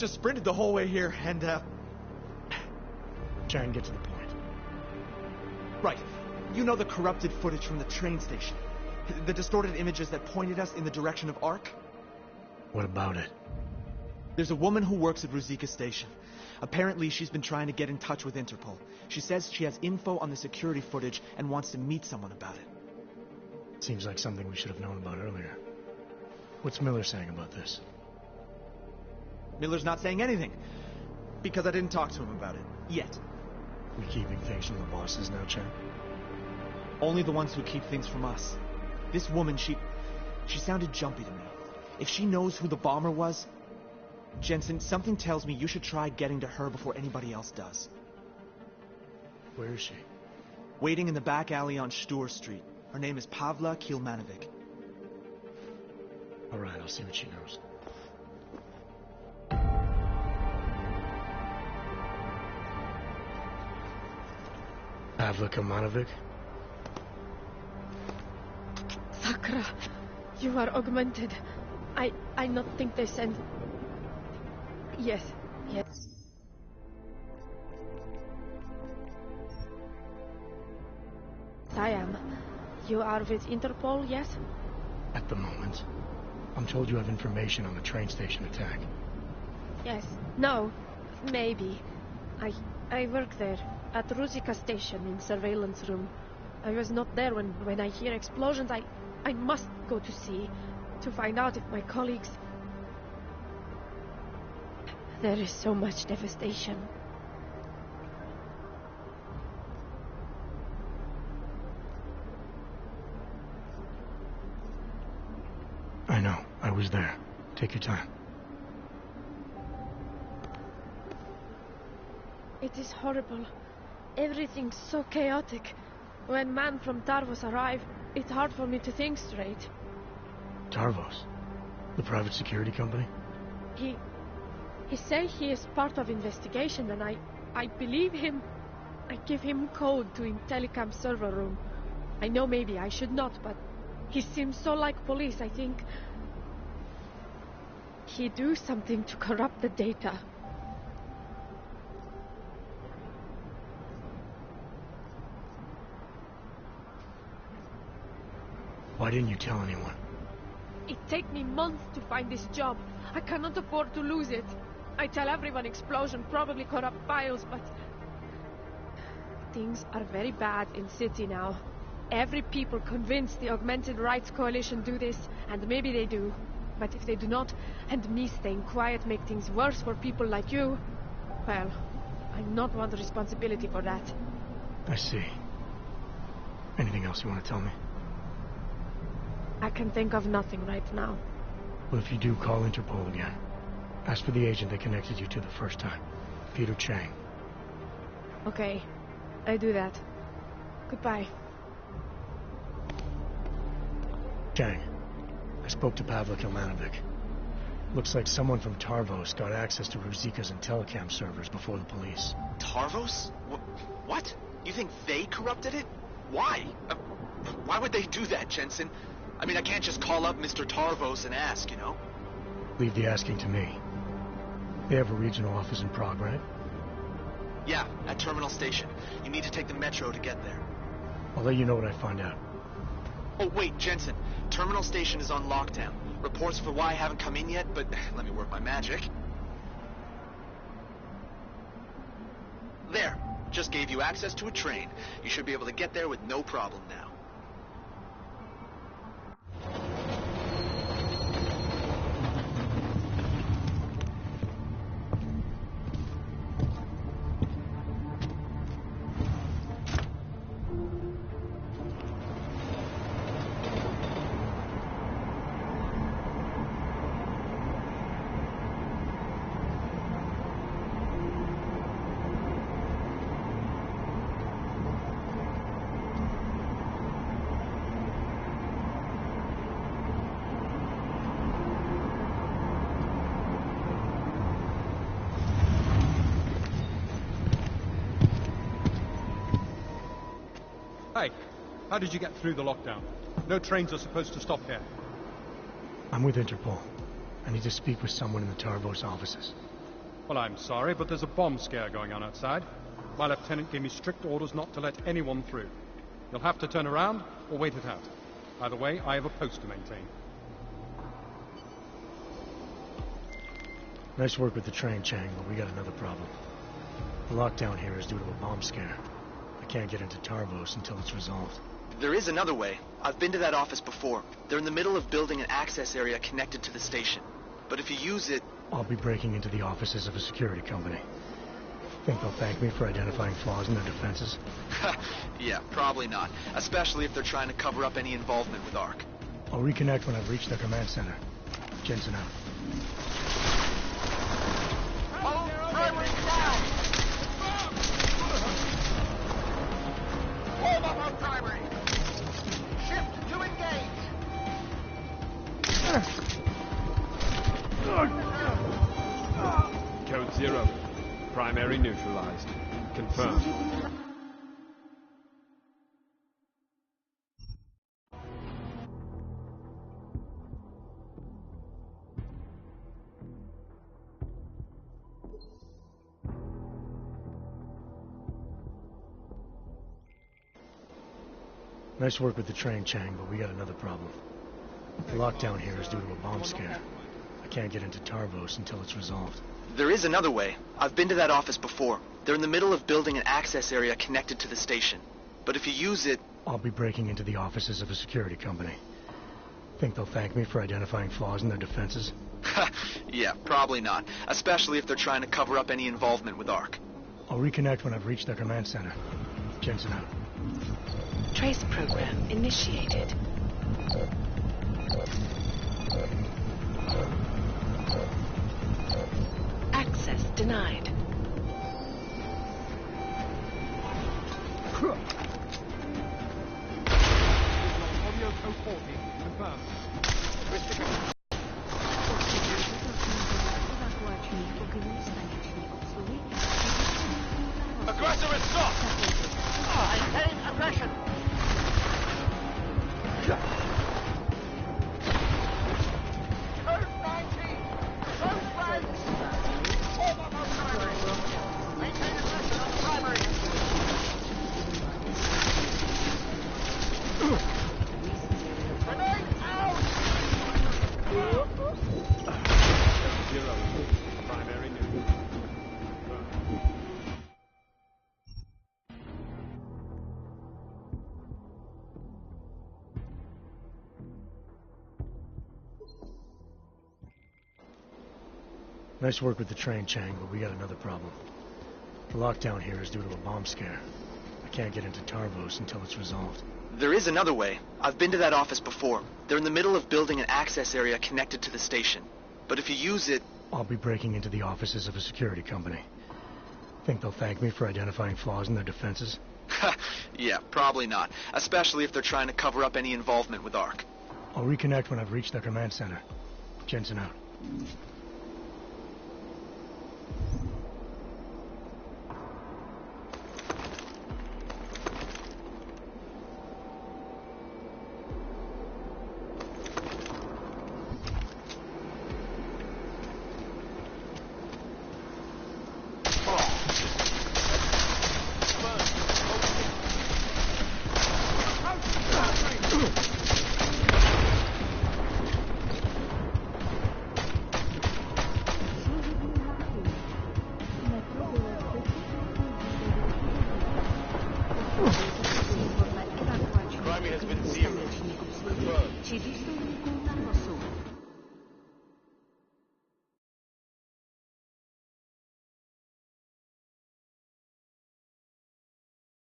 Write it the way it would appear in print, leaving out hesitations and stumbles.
just sprinted the whole way here, and, Try and get to the point. Right. You know the corrupted footage from the train station? The distorted images that pointed us in the direction of Ark? What about it? There's a woman who works at Ruzicka Station. Apparently, she's been trying to get in touch with Interpol. She says she has info on the security footage and wants to meet someone about it. Seems like something we should have known about earlier. What's Miller saying about this? Miller's not saying anything, because I didn't talk to him about it, yet. We keeping things from the bosses now, Chen? Only the ones who keep things from us. This woman, she sounded jumpy to me. If she knows who the bomber was... Jensen, something tells me you should try getting to her before anybody else does. Where is she? Waiting in the back alley on Stur Street. Her name is Pavla Kilmanovic. All right, I'll see what she knows. Pavla Kilmanovic? Sakra, you are augmented. I not think they send... Yes. I am. You are with Interpol, yes? At the moment. I'm told you have information on the train station attack. Yes. No. Maybe. I work there, at Ruzicka Station, in surveillance room. I was not there when I hear explosions. I must go to see, to find out if my colleagues... There is so much devastation. I know. I was there. Take your time. It is horrible. Everything's so chaotic. When man from Tarvos arrive, it's hard for me to think straight. Tarvos? The private security company? He say he is part of investigation, and I believe him. I give him code to in telecom server room. I know maybe I should not, but he seems so like police. I think he do something to corrupt the data. Why didn't you tell anyone? It take me months to find this job. I cannot afford to lose it. I tell everyone explosion probably corrupt files, but... Things are very bad in city now. Every people convinced the Augmented Rights Coalition do this, and maybe they do. But if they do not, and me staying quiet make things worse for people like you, well, I not want responsibility for that. I see. Anything else you want to tell me? I can think of nothing right now. Well, if you do call Interpol again, ask for the agent that connected you to the first time. Peter Chang. Okay, I do that. Goodbye. Chang, I spoke to Pavla Kilmanovic. Looks like someone from Tarvos got access to Ruzicka's and telecom servers before the police. Tarvos? What? You think they corrupted it? Why? Why would they do that, Jensen? I mean, I can't just call up Mr. Tarvos and ask, you know? Leave the asking to me. They have a regional office in Prague, right? Yeah, at Terminal Station. You need to take the metro to get there. I'll let you know what I find out. Oh, wait, Jensen. Terminal Station is on lockdown. Reports for why haven't come in yet, but let me work my magic. There. Just gave you access to a train. You should be able to get there with no problem now. Hey, how did you get through the lockdown? No trains are supposed to stop here. I'm with Interpol. I need to speak with someone in the Tarvos offices. Well, I'm sorry, but there's a bomb scare going on outside. My lieutenant gave me strict orders not to let anyone through. You'll have to turn around or wait it out. Either way, I have a post to maintain. Nice work with the train, Chang, but we got another problem. The lockdown here is due to a bomb scare. I can't get into Tarvos until it's resolved. There is another way. I've been to that office before. They're in the middle of building an access area connected to the station. But if you use it... I'll be breaking into the offices of a security company. Think they'll thank me for identifying flaws in their defenses? Yeah, probably not. Especially if they're trying to cover up any involvement with ARC. I'll reconnect when I've reached their command center. Jensen out. Primary down! Hold up on primary! Shift to engage! Code 0. Primary neutralized. Confirmed. Nice work with the train, Chang, but we got another problem. The lockdown here is due to a bomb scare. I can't get into Tarvos until it's resolved. There is another way. I've been to that office before. They're in the middle of building an access area connected to the station. But if you use it... I'll be breaking into the offices of a security company. Think they'll thank me for identifying flaws in their defenses? Yeah, probably not. Especially if they're trying to cover up any involvement with ARC. I'll reconnect when I've reached their command center. Jensen out. Trace program initiated. Access denied. Audio code 40. Confirmed. Aggressor is stopped! Maintain aggression! Code 19! Close ranks! Hold up on primary! Maintain aggression on primary! Grenade out! Code 0. Primary neutralized. Confirmed. Nice work with the train, Chang, but we got another problem. The lockdown here is due to a bomb scare. I can't get into Tarvos until it's resolved. There is another way. I've been to that office before. They're in the middle of building an access area connected to the station. But if you use it... I'll be breaking into the offices of a security company. Think they'll thank me for identifying flaws in their defenses? Yeah, probably not. Especially if they're trying to cover up any involvement with ARC. I'll reconnect when I've reached their command center. Jensen out. Primary has been zero. Confirmed.